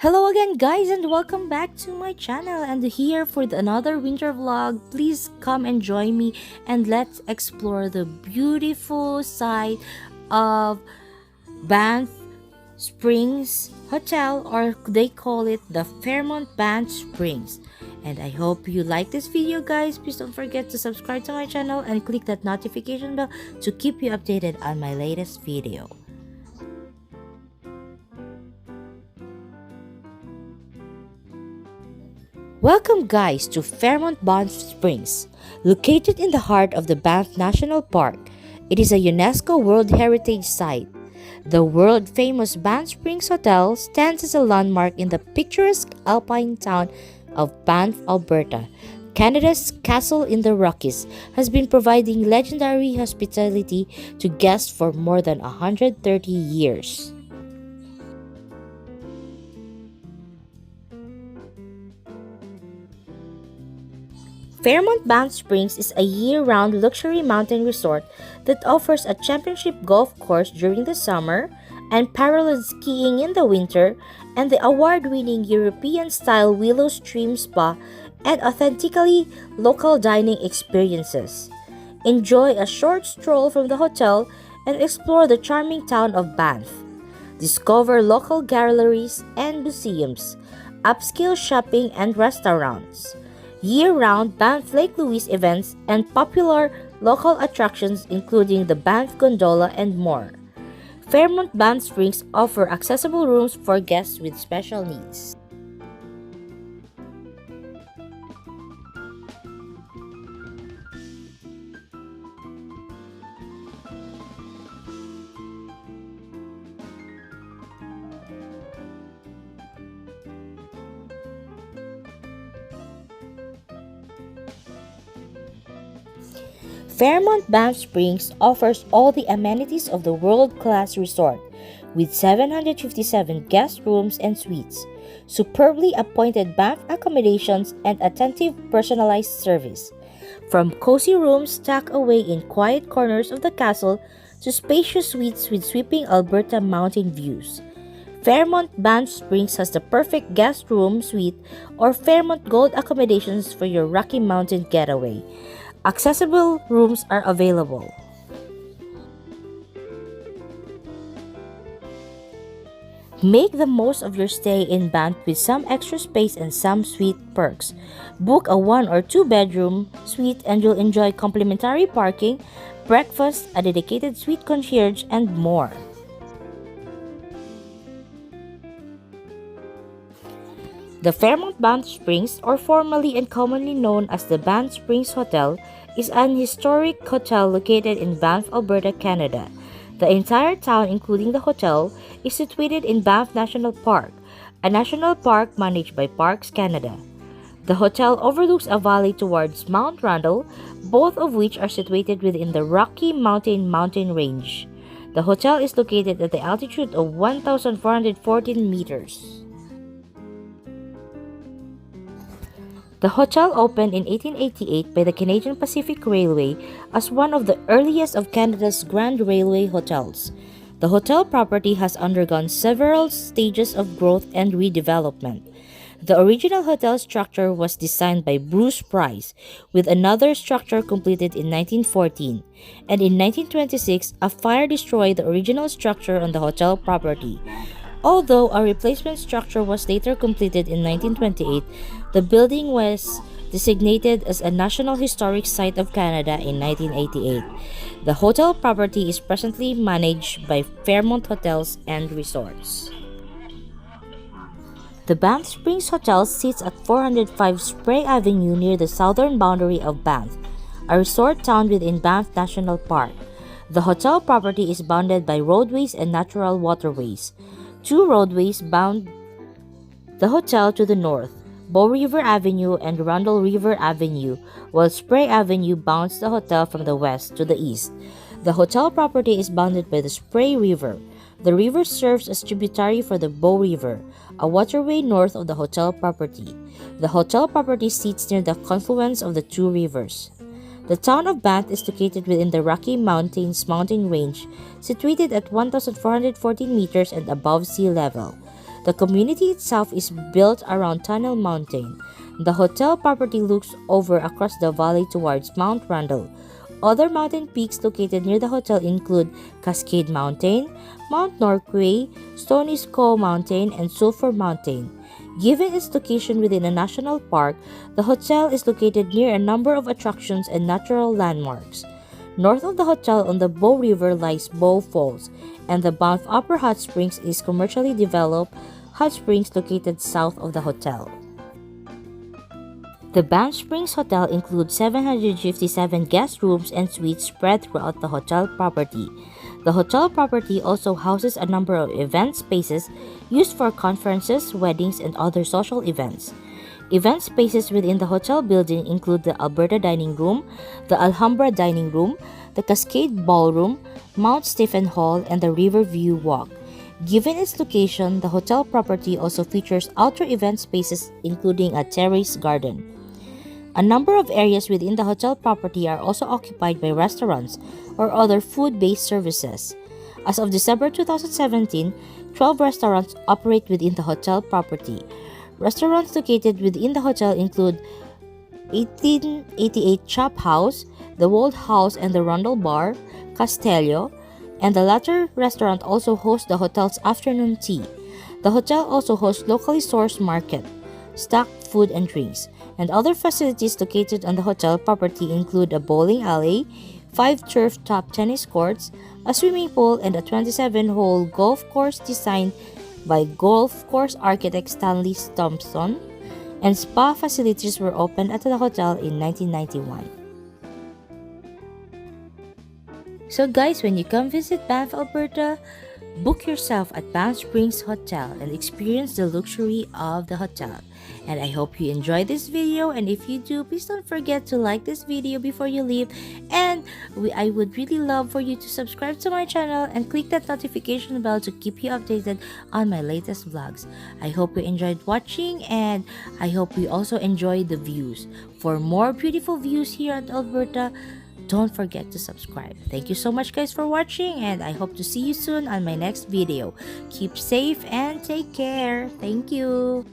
Hello again guys and welcome back to my channel, and here for another winter vlog. Please come and join me and let's explore the beautiful side of Banff Springs Hotel, or they call it the Fairmont Banff Springs. And I hope you like this video guys. Please don't forget to subscribe to my channel and click that notification bell to keep you updated on my latest video. Welcome guys to Fairmont Banff Springs. Located in the heart of the Banff National Park, it is a UNESCO World Heritage Site. The world-famous Banff Springs Hotel stands as a landmark in the picturesque alpine town of Banff, Alberta. Canada's castle in the Rockies has been providing legendary hospitality to guests for more than 130 years. Fairmont Banff Springs is a year-round luxury mountain resort that offers a championship golf course during the summer and parallel skiing in the winter, and the award-winning European-style Willow Stream Spa and authentically local dining experiences. Enjoy a short stroll from the hotel and explore the charming town of Banff. Discover local galleries and museums, upscale shopping and restaurants, year-round Banff Lake Louise events, and popular local attractions including the Banff Gondola and more. Fairmont Banff Springs offer accessible rooms for guests with special needs. Fairmont Banff Springs offers all the amenities of the world-class resort, with 757 guest rooms and suites, superbly appointed Banff accommodations, and attentive personalized service. From cozy rooms tucked away in quiet corners of the castle to spacious suites with sweeping Alberta mountain views, Fairmont Banff Springs has the perfect guest room suite or Fairmont Gold accommodations for your Rocky Mountain getaway. Accessible rooms are available. Make the most of your stay in Banff with some extra space and some suite perks. Book a 1 or 2 bedroom suite and you'll enjoy complimentary parking, breakfast, a dedicated suite concierge, and more. The Fairmont Banff Springs, or formerly and commonly known as the Banff Springs Hotel, is an historic hotel located in Banff, Alberta, Canada. The entire town, including the hotel, is situated in Banff National Park, a national park managed by Parks Canada. The hotel overlooks a valley towards Mount Randall, both of which are situated within the Rocky Mountain mountain range. The hotel is located at the altitude of 1,414 meters. The hotel opened in 1888 by the Canadian Pacific Railway as one of the earliest of Canada's Grand Railway hotels. The hotel property has undergone several stages of growth and redevelopment. The original hotel structure was designed by Bruce Price, with another structure completed in 1914, and in 1926 a fire destroyed the original structure on the hotel property. Although a replacement structure was later completed in 1928, the building was designated as a National Historic Site of Canada in 1988. The hotel property is presently managed by Fairmont Hotels and Resorts. The Banff Springs Hotel sits at 405 Spray Avenue near the southern boundary of Banff, a resort town within Banff National Park. The hotel property is bounded by roadways and natural waterways. 2 roadways bound the hotel to the north, Bow River Avenue and Rundle River Avenue, while Spray Avenue bounds the hotel from the west to the east. The hotel property is bounded by the Spray River. The river serves as tributary for the Bow River, a waterway north of the hotel property. The hotel property sits near the confluence of the 2 rivers. The town of Banff is located within the Rocky Mountains mountain range, situated at 1,414 meters and above sea level. The community itself is built around Tunnel Mountain. The hotel property looks over across the valley towards Mount Randall. Other mountain peaks located near the hotel include Cascade Mountain, Mount Norquay, Stony Skull Mountain, and Sulphur Mountain. Given its location within a national park, the hotel is located near a number of attractions and natural landmarks. North of the hotel on the Bow River lies Bow Falls, and the Banff Upper Hot Springs is commercially developed hot springs located south of the hotel. The Banff Springs Hotel includes 757 guest rooms and suites spread throughout the hotel property. The hotel property also houses a number of event spaces used for conferences, weddings, and other social events. Event spaces within the hotel building include the Alberta Dining Room, the Alhambra Dining Room, the Cascade Ballroom, Mount Stephen Hall, and the Riverview Walk. Given its location, the hotel property also features outdoor event spaces including a terrace garden. A number of areas within the hotel property are also occupied by restaurants or other food-based services. As of December 2017, 12 restaurants operate within the hotel property. Restaurants located within the hotel include 1888 Chop House, the Wold House and the Rundle Bar, Castello, and the latter restaurant also hosts the hotel's afternoon tea. The hotel also hosts locally sourced market, stocked food and drinks, and other facilities located on the hotel property include a bowling alley, 5 turf-top tennis courts, a swimming pool, and a 27-hole golf course designed by golf course architect Stanley Thompson, and spa facilities were opened at the hotel in 1991. So guys, when you come visit Banff, Alberta, book yourself at Banff Springs Hotel and experience the luxury of the hotel. And I hope you enjoyed this video, and if you do, please don't forget to like this video before you leave, and I would really love for you to subscribe to my channel and click that notification bell to keep you updated on my latest vlogs. I hope you enjoyed watching, and I hope you also enjoyed the views. For more beautiful views here at Alberta, don't forget to subscribe. Thank you so much guys for watching, and I hope to see you soon on my next video. Keep safe and take care. Thank you.